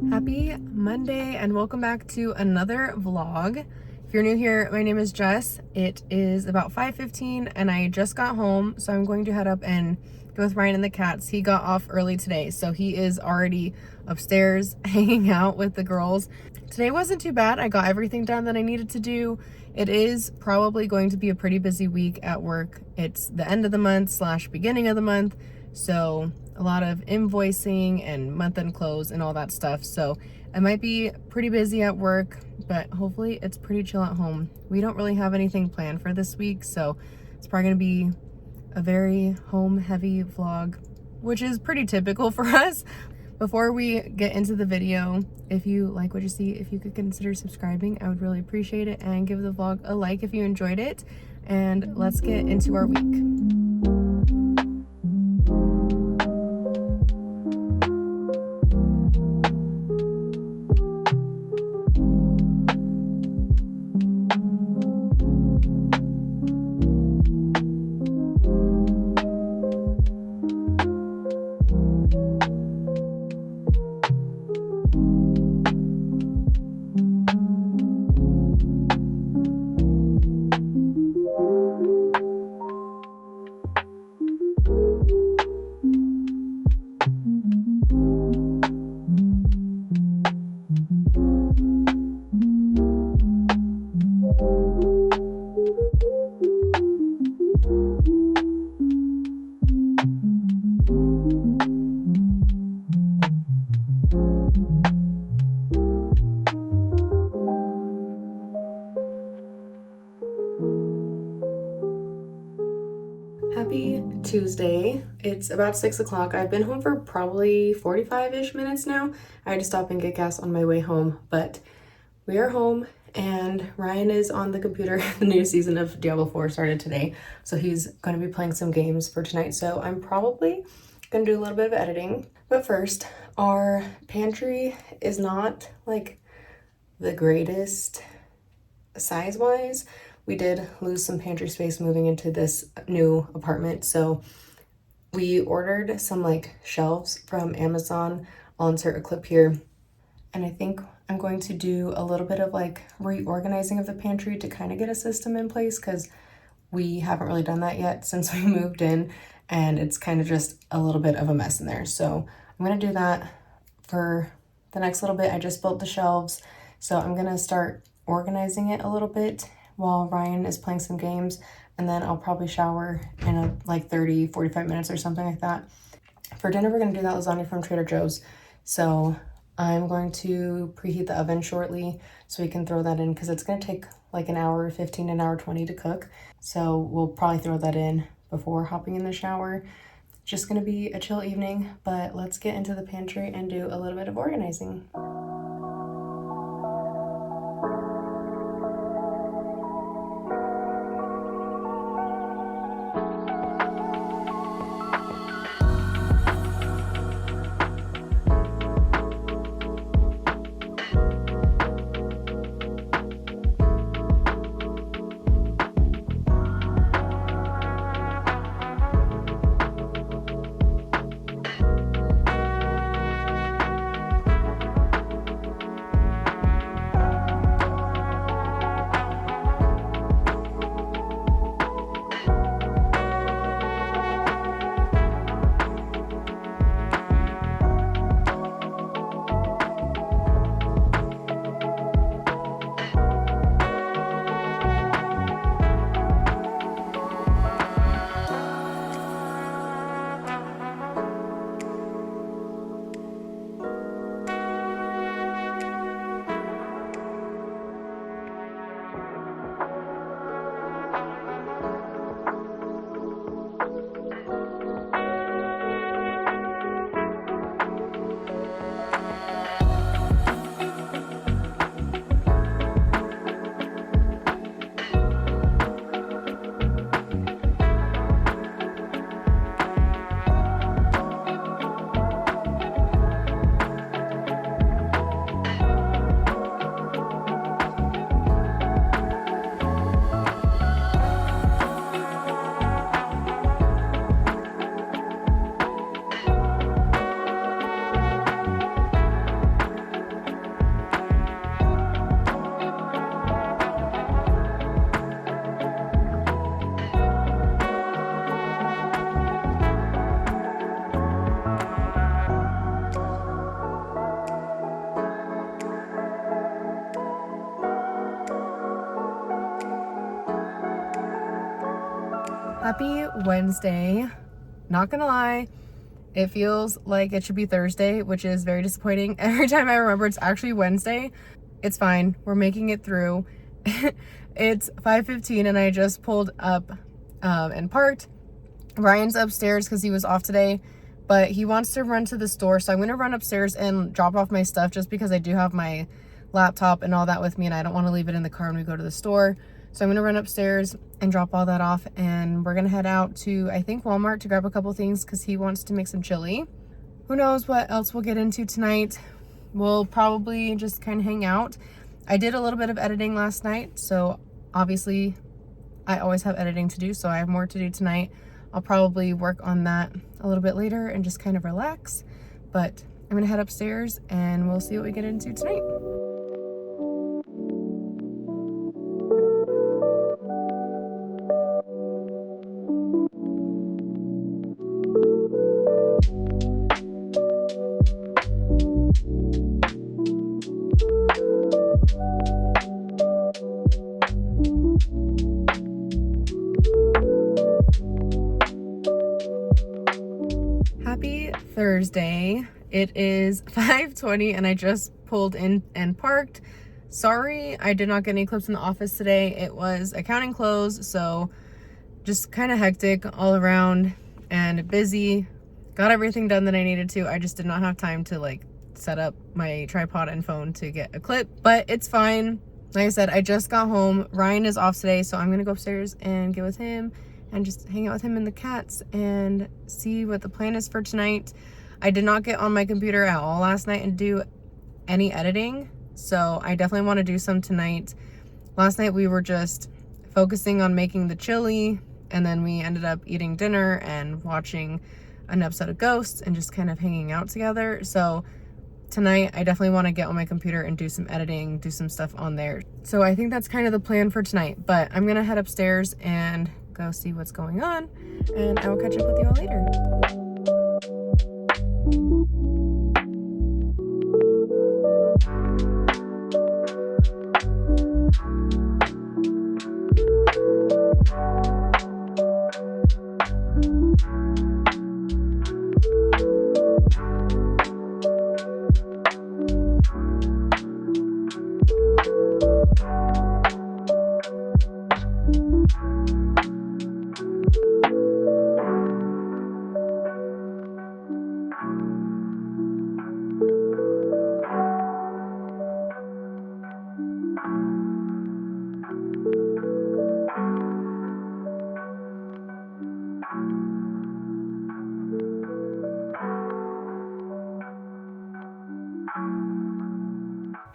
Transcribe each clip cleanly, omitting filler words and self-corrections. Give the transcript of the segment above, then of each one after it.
Happy Monday and welcome back to another vlog. If you're new here, my name is Jess. It is about 5:15 and I just got home, so I'm going to head up and go with Ryan and the cats. He got off early today, so he is already upstairs hanging out with the girls. Today wasn't too bad. I got everything done that I needed to do. It is probably going to be a pretty busy week at work. It's the end of the month / beginning of the month, so a lot of invoicing and month-end close and all that stuff. So I might be pretty busy at work, but hopefully it's pretty chill at home. We don't really have anything planned for this week, so it's probably gonna be a very home-heavy vlog, which is pretty typical for us. Before we get into the video, if you like what you see, if you could consider subscribing, I would really appreciate it, and give the vlog a like if you enjoyed it. And let's get into our week. Happy Tuesday. It's about 6 o'clock. I've been home for probably 45-ish minutes now. I had to stop and get gas on my way home, but we are home and Ryan is on the computer. The new season of Diablo 4 started today, so he's going to be playing some games for tonight. So I'm probably going to do a little bit of editing. But first, our pantry is not like the greatest size-wise. We did lose some pantry space moving into this new apartment, so we ordered some like shelves from Amazon. I'll insert a clip here, and I think I'm going to do a little bit of like reorganizing of the pantry to kind of get a system in place, because we haven't really done that yet since we moved in, and it's kind of just a little bit of a mess in there. So I'm going to do that for the next little bit. I just built the shelves, so I'm going to start organizing it a little bit while Ryan is playing some games, and then I'll probably shower in like 30-45 minutes or something like that. For dinner, we're gonna do that lasagna from Trader Joe's, so I'm going to preheat the oven shortly so we can throw that in, because it's gonna take like an hour 15, an hour 20 to cook, so we'll probably throw that in before hopping in the shower. Just gonna be a chill evening, but let's get into the pantry and do a little bit of organizing. Happy Wednesday. Not gonna lie, it feels like it should be Thursday, which is very disappointing. Every time I remember it's actually Wednesday. It's fine, we're making it through. It's 5:15 and I just pulled up and parked. Ryan's upstairs because he was off today, but he wants to run to the store, so I'm gonna run upstairs and drop off my stuff just because I do have my laptop and all that with me and I don't want to leave it in the car when we go to the store. So I'm gonna run upstairs and drop all that off, and we're gonna head out to, I think, Walmart to grab a couple things because he wants to make some chili. Who knows what else we'll get into tonight. We'll probably just kind of hang out. I did a little bit of editing last night, so obviously I always have editing to do, so I have more to do tonight. I'll probably work on that a little bit later and just kind of relax, but I'm gonna head upstairs and we'll see what we get into tonight. Happy Thursday. It is 5:20 and I just pulled in and parked. Sorry, I did not get any clips in the office today. It was accounting close, so just kind of hectic all around and busy. Got everything done that I needed to. I just did not have time to like set up my tripod and phone to get a clip, but it's fine. Like I said, I just got home. Ryan is off today, so I'm gonna go upstairs and get with him and just hang out with him and the cats and see what the plan is for tonight. I did not get on my computer at all last night and do any editing, so I definitely want to do some tonight. Last night we were just focusing on making the chili, and then we ended up eating dinner and watching an episode of Ghosts and just kind of hanging out together. So tonight I definitely want to get on my computer and do some editing, do some stuff on there. So I think that's kind of the plan for tonight, but I'm gonna head upstairs and go see what's going on, and I will catch up with you all later.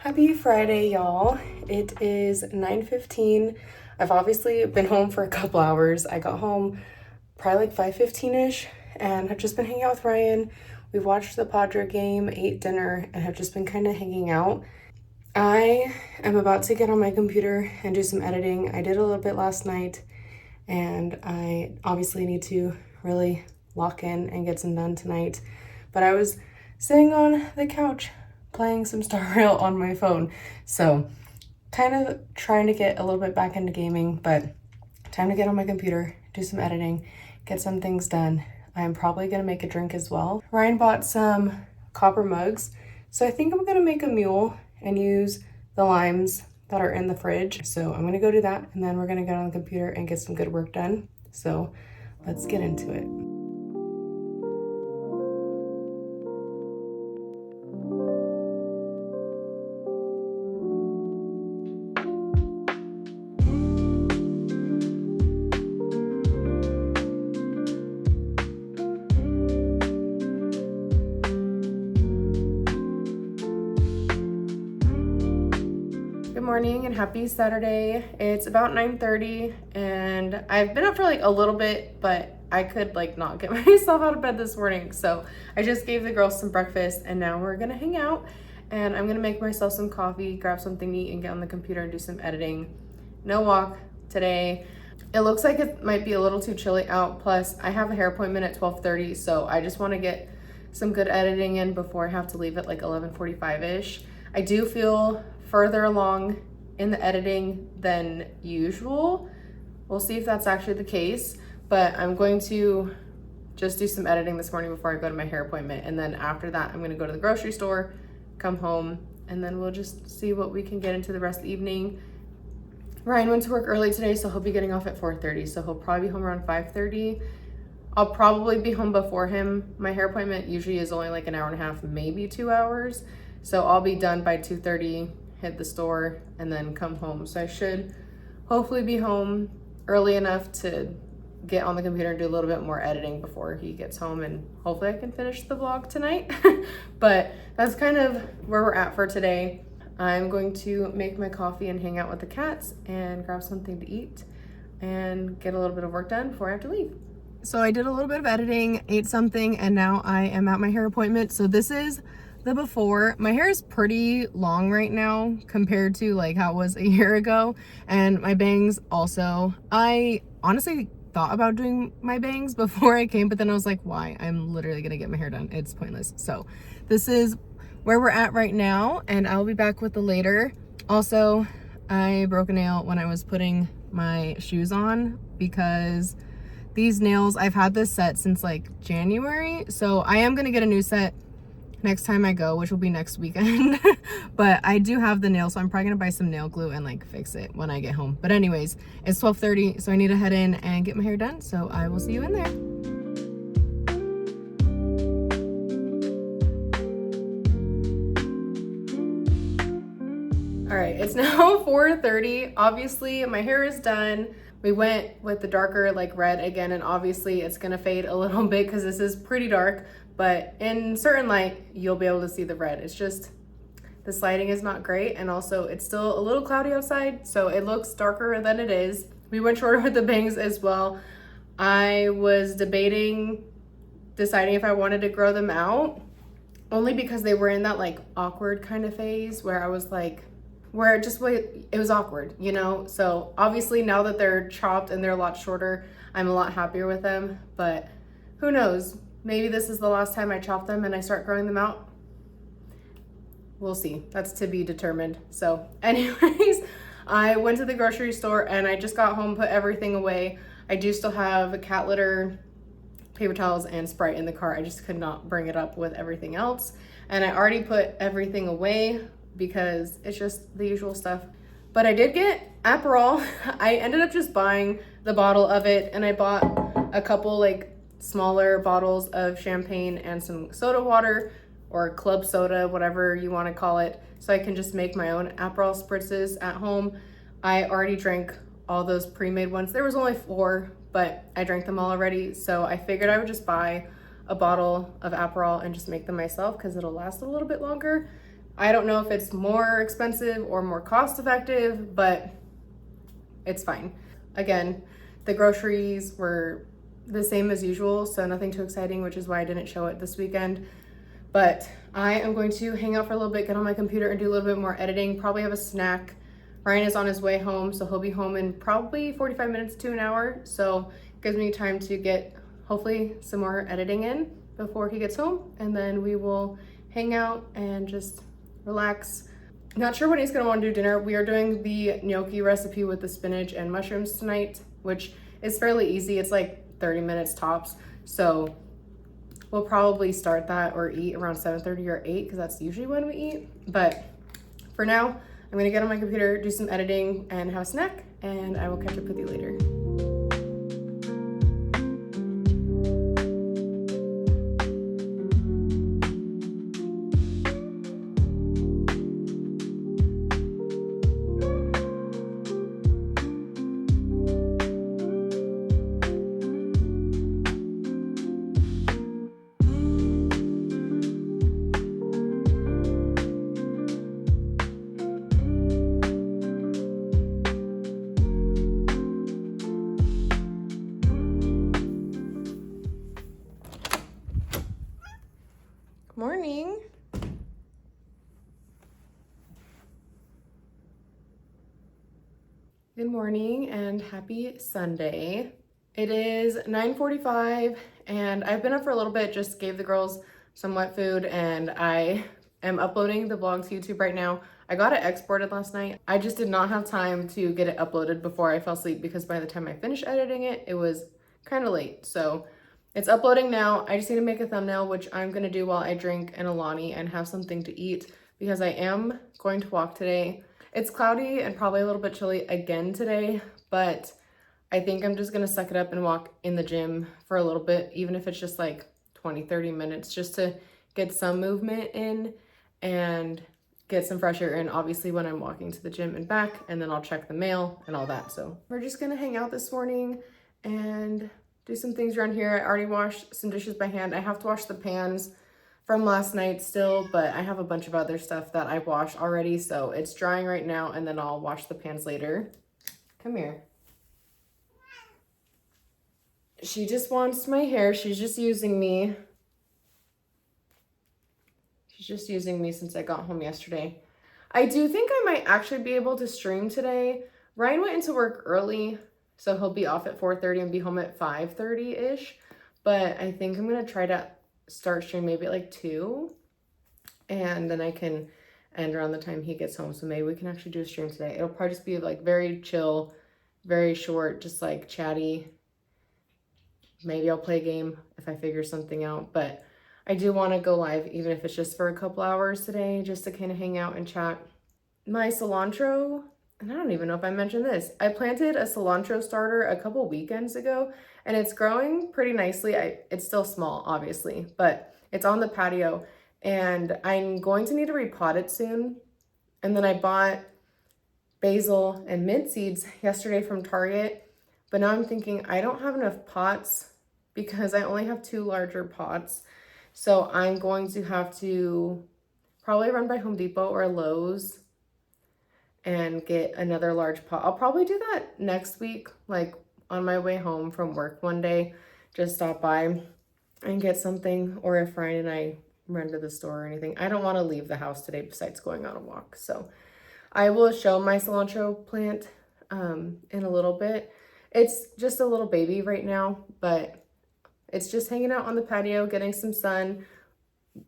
Happy Friday, y'all. It is 9:15. I've obviously been home for a couple hours. I got home probably like 5:15-ish and have just been hanging out with Ryan. We watched the Padre game, ate dinner, and have just been kind of hanging out. I am about to get on my computer and do some editing. I did a little bit last night, and I obviously need to really lock in and get some done tonight. But I was sitting on the couch playing some Star Rail on my phone, so kind of trying to get a little bit back into gaming, but time to get on my computer, do some editing, get some things done. I'm probably gonna make a drink as well. Ryan bought some copper mugs, so I think I'm gonna make a mule and use the limes that are in the fridge. So I'm gonna go do that, and then we're gonna get on the computer and get some good work done. So let's get into it. Good morning and happy Saturday. It's about 9:30 and I've been up for like a little bit, but I could like not get myself out of bed this morning. So I just gave the girls some breakfast and now we're gonna hang out, and I'm gonna make myself some coffee, grab something to eat, and get on the computer and do some editing. No walk today. It looks like it might be a little too chilly out. Plus I have a hair appointment at 12:30, so I just want to get some good editing in before I have to leave at like 11:45-ish. I do feel further along in the editing than usual. We'll see if that's actually the case, but I'm going to just do some editing this morning before I go to my hair appointment. And then after that, I'm gonna go to the grocery store, come home, and then we'll just see what we can get into the rest of the evening. Ryan went to work early today, so he'll be getting off at 4:30. So he'll probably be home around 5:30. I'll probably be home before him. My hair appointment usually is only like an hour and a half, maybe 2 hours. So I'll be done by 2:30, hit the store, and then come home. So I should hopefully be home early enough to get on the computer and do a little bit more editing before he gets home, and hopefully I can finish the vlog tonight. But that's kind of where we're at for today. I'm going to make my coffee and hang out with the cats and grab something to eat and get a little bit of work done before I have to leave. So I did a little bit of editing, ate something, and now I am at my hair appointment. So this is the before. My hair is pretty long right now compared to like how it was a year ago, and my bangs also. I honestly thought about doing my bangs before I came, but then I was like, why? I'm literally gonna get my hair done. It's pointless. So this is where we're at right now, and I'll be back with the later. Also, I broke a nail when I was putting my shoes on because these nails, I've had this set since like January, so I am gonna get a new set next time I go, which will be next weekend. But I do have the nail, so I'm probably gonna buy some nail glue and like fix it when I get home. But anyways, it's 12:30, so I need to head in and get my hair done, so I will see you in there. All right, it's now 4:30. Obviously my hair is done. We went with the darker like red again, and obviously it's gonna fade a little bit because this is pretty dark, but in certain light you'll be able to see the red. It's just this lighting is not great, and also it's still a little cloudy outside, so it looks darker than it is. We went shorter with the bangs as well. I was deciding if I wanted to grow them out, only because they were in that like awkward kind of phase where I was like, where it was awkward, you know? So obviously now that they're chopped and they're a lot shorter, I'm a lot happier with them, but who knows? Maybe this is the last time I chop them and I start growing them out. We'll see. That's to be determined. So anyways, I went to the grocery store and I just got home, put everything away. I do still have cat litter, paper towels, and Sprite in the car. I just could not bring it up with everything else. And I already put everything away because it's just the usual stuff. But I did get Aperol. I ended up just buying the bottle of it, and I bought a couple like smaller bottles of champagne and some soda water, or club soda, whatever you want to call it, so I can just make my own Aperol spritzes at home. I already drank all those pre-made ones. There was only 4, but I drank them all already, so I figured I would just buy a bottle of Aperol and just make them myself because it'll last a little bit longer. I don't know if it's more expensive or more cost effective, but it's fine. Again, the groceries were the same as usual, so nothing too exciting, which is why I didn't show it this weekend. But I am going to hang out for a little bit, get on my computer and do a little bit more editing, probably have a snack. Ryan is on his way home, so he'll be home in probably 45 minutes to an hour. So it gives me time to get hopefully some more editing in before he gets home, and then we will hang out and just relax. Not sure what he's gonna want to do dinner. We are doing the gnocchi recipe with the spinach and mushrooms tonight, which is fairly easy. It's like 30 minutes tops. So we'll probably start that or eat around 7:30 or 8 because that's usually when we eat. But for now, I'm gonna get on my computer, do some editing, and have a snack, and I will catch up with you later. Morning. Good morning and happy Sunday. It is 9:45 and I've been up for a little bit, just gave the girls some wet food, and I am uploading the vlog to YouTube right now. I got it exported last night. I just did not have time to get it uploaded before I fell asleep because by the time I finished editing it, it was kind of late. So it's uploading now. I just need to make a thumbnail, which I'm gonna do while I drink an Alani and have something to eat because I am going to walk today. It's cloudy and probably a little bit chilly again today, but I think I'm just gonna suck it up and walk in the gym for a little bit, even if it's just like 20-30 minutes, just to get some movement in and get some fresh air in, obviously, when I'm walking to the gym and back, and then I'll check the mail and all that. So we're just gonna hang out this morning and do some things around here. I already washed some dishes by hand. I have to wash the pans from last night still, but I have a bunch of other stuff that I washed already, so it's drying right now, and then I'll wash the pans later. Come here. She just wants my hair. She's just using me. She's just using me since I got home yesterday. I do think I might actually be able to stream today. Ryan went into work early, so he'll be off at 4:30 and be home at 5:30-ish. But I think I'm going to try to start stream maybe at like 2. And then I can end around the time he gets home. So maybe we can actually do a stream today. It'll probably just be like very chill, very short, just like chatty. Maybe I'll play a game if I figure something out. But I do want to go live, even if it's just for a couple hours today, just to kind of hang out and chat. My cilantro, and I don't even know if I mentioned this, I planted a cilantro starter a couple weekends ago, and it's growing pretty nicely. It's still small, obviously, but it's on the patio, and I'm going to need to repot it soon. And then I bought basil and mint seeds yesterday from Target, but now I'm thinking I don't have enough pots because I only have 2 larger pots. So I'm going to have to probably run by Home Depot or Lowe's and get another large pot. I'll probably do that next week, like on my way home from work one day, just stop by and get something, or if Ryan and I run to the store or anything. I don't want to leave the house today besides going on a walk. So I will show my cilantro plant in a little bit. It's just a little baby right now, but it's just hanging out on the patio, getting some sun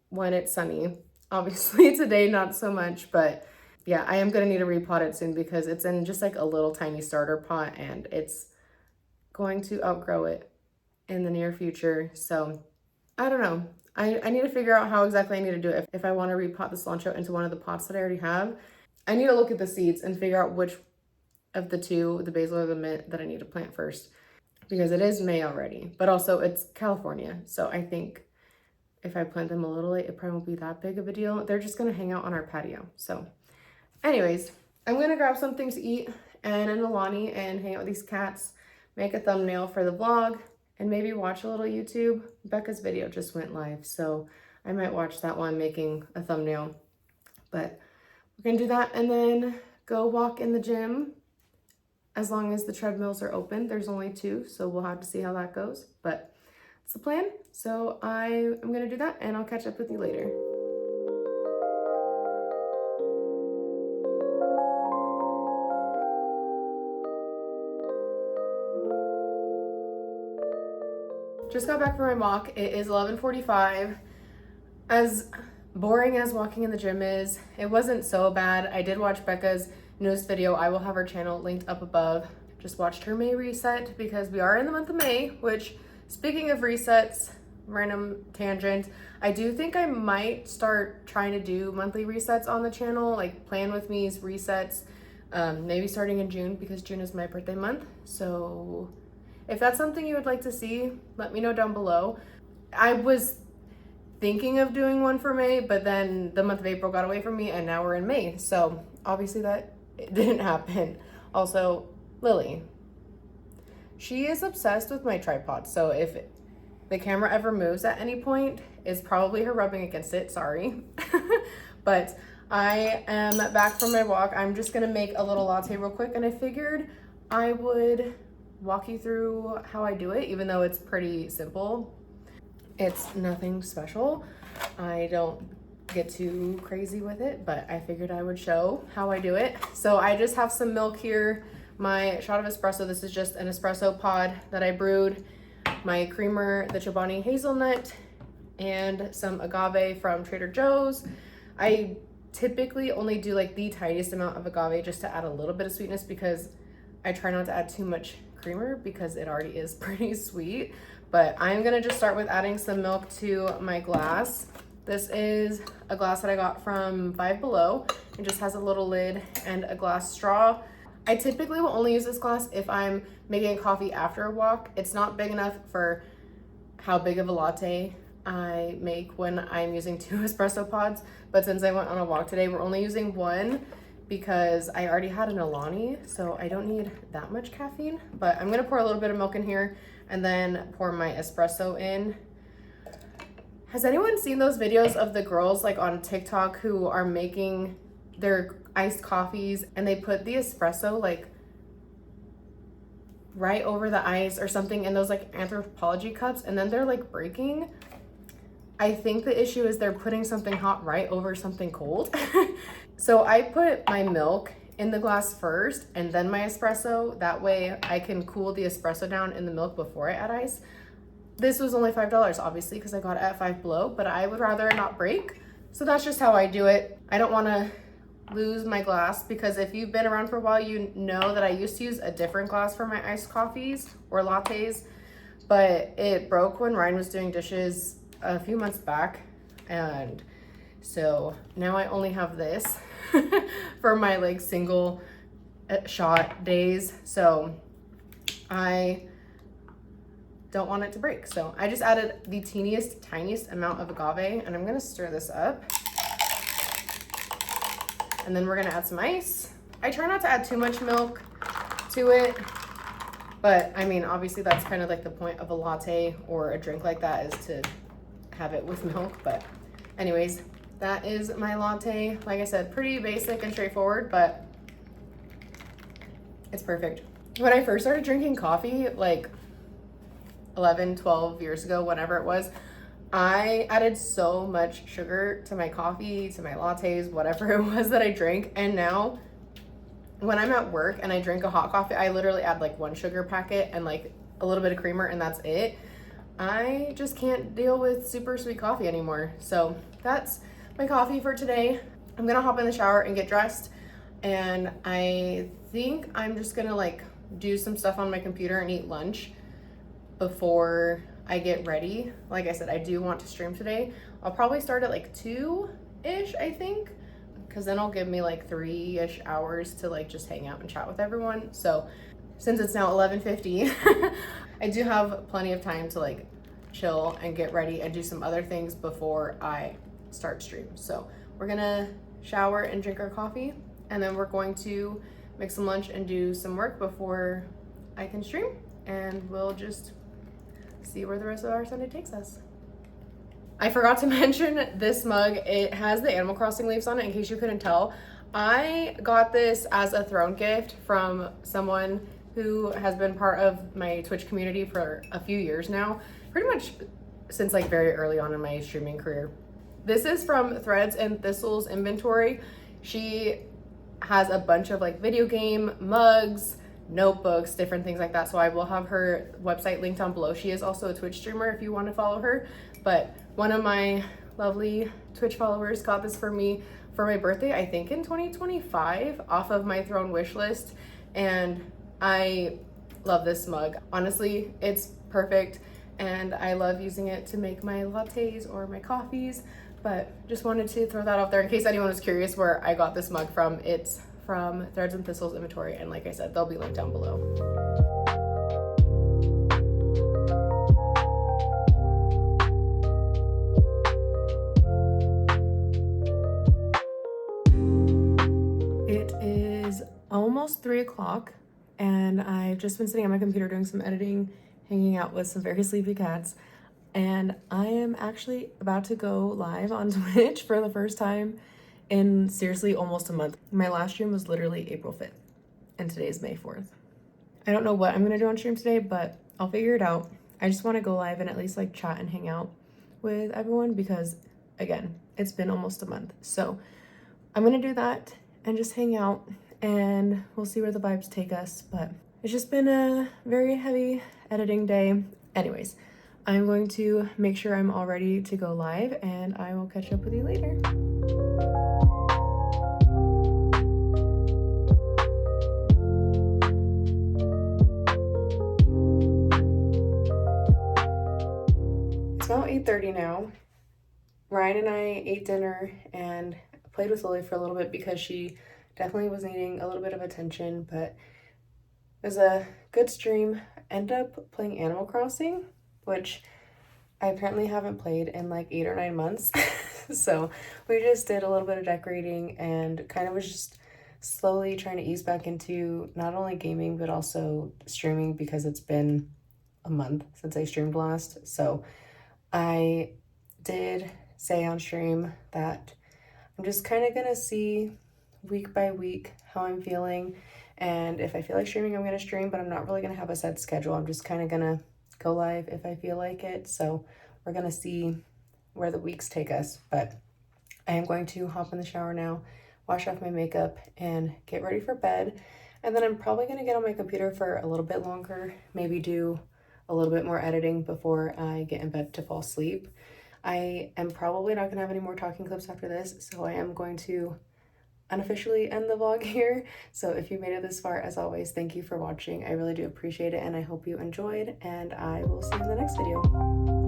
when it's sunny. Obviously today, not so much, but yeah, I am going to need to repot it soon because it's in just like a little tiny starter pot and it's going to outgrow it in the near future. So I don't know. I need to figure out how exactly I need to do it. If I want to repot the cilantro into one of the pots that I already have, I need to look at the seeds and figure out which of the 2, the basil or the mint, that I need to plant first. Because it is May already, but also it's California. So I think if I plant them a little late, it probably won't be that big of a deal. They're just gonna hang out on our patio. So anyways, I'm gonna grab something to eat and an Alani and hang out with these cats, make a thumbnail for the vlog, and maybe watch a little YouTube. Becca's video just went live, so I might watch that one making a thumbnail. But we're gonna do that and then go walk in the gym. As long as the treadmills are open. There's only 2, so we'll have to see how that goes. But it's the plan. So I am going to do that, and I'll catch up with you later. Just got back from my walk. It is 11:45. As boring as walking in the gym is, it wasn't so bad. I did watch Becca's newest video. I will have her channel linked up above. Just watched her May reset because we are in the month of May, which, speaking of resets, random tangent, I do think I might start trying to do monthly resets on the channel, like Plan With Me's resets, maybe starting in June because June is my birthday month. So if that's something you would like to see, let me know down below. I was thinking of doing one for May, but then the month of April got away from me and now we're in May. So obviously that it didn't happen. Also, Lily, she is obsessed with my tripod. So if the camera ever moves at any point, it's probably her rubbing against it, sorry. But I am back from my walk. I'm just gonna make a little latte real quick, and I figured I would walk you through how I do it, even though it's pretty simple. It's nothing special. I don't get too crazy with it, but I figured I would show how I do it. So I just have some milk here, my shot of espresso. This is just an espresso pod that I brewed, my creamer, the Chobani hazelnut, and some agave from Trader Joe's. I typically only do like the tiniest amount of agave just to add a little bit of sweetness because I try not to add too much creamer because it already is pretty sweet. But I'm gonna just start with adding some milk to my glass. This is a glass that I got from Five Below. It just has a little lid and a glass straw. I typically will only use this glass if I'm making coffee after a walk. It's not big enough for how big of a latte I make when I'm using 2 espresso pods. But since I went on a walk today, we're only using 1 because I already had an Alani, so I don't need that much caffeine. But I'm gonna pour a little bit of milk in here and then pour my espresso in. Has anyone seen those videos of the girls like on TikTok who are making their iced coffees and they put the espresso like right over the ice or something in those like Anthropologie cups and then they're like breaking? I think the issue is they're putting something hot right over something cold. So I put my milk in the glass first and then my espresso. That way I can cool the espresso down in the milk before I add ice. This was only $5, obviously, because I got it at Five Below, but I would rather it not break. So that's just how I do it. I don't want to lose my glass because if you've been around for a while, you know that I used to use a different glass for my iced coffees or lattes, but it broke when Ryan was doing dishes a few months back. And so now I only have this for my like single shot days. So I don't want it to break. So I just added the tiniest amount of agave and I'm gonna stir this up. And then we're gonna add some ice. I try not to add too much milk to it, but I mean, obviously that's kind of like the point of a latte or a drink like that is to have it with milk. But anyways, that is my latte. Like I said, pretty basic and straightforward, but it's perfect. When I first started drinking coffee, like 11, 12 years ago, whenever it was, I added so much sugar to my coffee, to my lattes, whatever it was that I drank. And now when I'm at work and I drink a hot coffee, I literally add like 1 sugar packet and like a little bit of creamer and that's it. I just can't deal with super sweet coffee anymore. So that's my coffee for today. I'm gonna hop in the shower and get dressed. And I think I'm just gonna like do some stuff on my computer and eat lunch before I get ready. Like I said, I do want to stream today. I'll probably start at like 2-ish, I think, because then it'll give me like 3-ish hours to like just hang out and chat with everyone. So since it's now 11:50, I do have plenty of time to like chill and get ready and do some other things before I start stream. So we're gonna shower and drink our coffee, and then we're going to make some lunch and do some work before I can stream, and we'll just see where the rest of our Sunday takes us. I forgot to mention this mug. It has the Animal Crossing leaves on it, in case you couldn't tell. I got this as a throne gift from someone who has been part of my Twitch community for a few years now, pretty much since like very early on in my streaming career. This is from Threads and Thistles inventory. She has a bunch of like video game mugs, notebooks, different things like that. So I will have her website linked down below. She is also a Twitch streamer if you want to follow her. But one of my lovely Twitch followers got this for me for my birthday, I think in 2025, off of my Throne wish list. And I love this mug. Honestly, it's perfect. And I love using it to make my lattes or my coffees. But just wanted to throw that out there in case anyone was curious where I got this mug from. It's from Threads and Thistles inventory, and like I said, they'll be linked down below. It is almost 3 o'clock, and I've just been sitting at my computer doing some editing, hanging out with some very sleepy cats, and I am actually about to go live on Twitch for the first time in seriously almost a month. My last stream was literally April 5th, and today's May 4th. I don't know what I'm gonna do on stream today, but I'll figure it out. I just wanna go live and at least like chat and hang out with everyone because, again, it's been almost a month. So I'm gonna do that and just hang out, and we'll see where the vibes take us. But it's just been a very heavy editing day. Anyways, I'm going to make sure I'm all ready to go live, and I will catch up with you later. 6:30 now. Ryan and I ate dinner and played with Lily for a little bit because she definitely was needing a little bit of attention, but it was a good stream. Ended up playing Animal Crossing, which I apparently haven't played in like 8 or 9 months. So we just did a little bit of decorating and kind of was just slowly trying to ease back into not only gaming but also streaming because it's been a month since I streamed last. So I did say on stream that I'm just kind of gonna see week by week how I'm feeling, and if I feel like streaming, I'm gonna stream, but I'm not really gonna have a set schedule. I'm just kind of gonna go live if I feel like it. So we're gonna see where the weeks take us, but I am going to hop in the shower now, wash off my makeup, and get ready for bed. And then I'm probably gonna get on my computer for a little bit longer, maybe do a little bit more editing before I get in bed to fall asleep. I am probably not gonna have any more talking clips after this, so I am going to unofficially end the vlog here. So if you made it this far, as always, thank you for watching. I really do appreciate it, and I hope you enjoyed, and I will see you in the next video.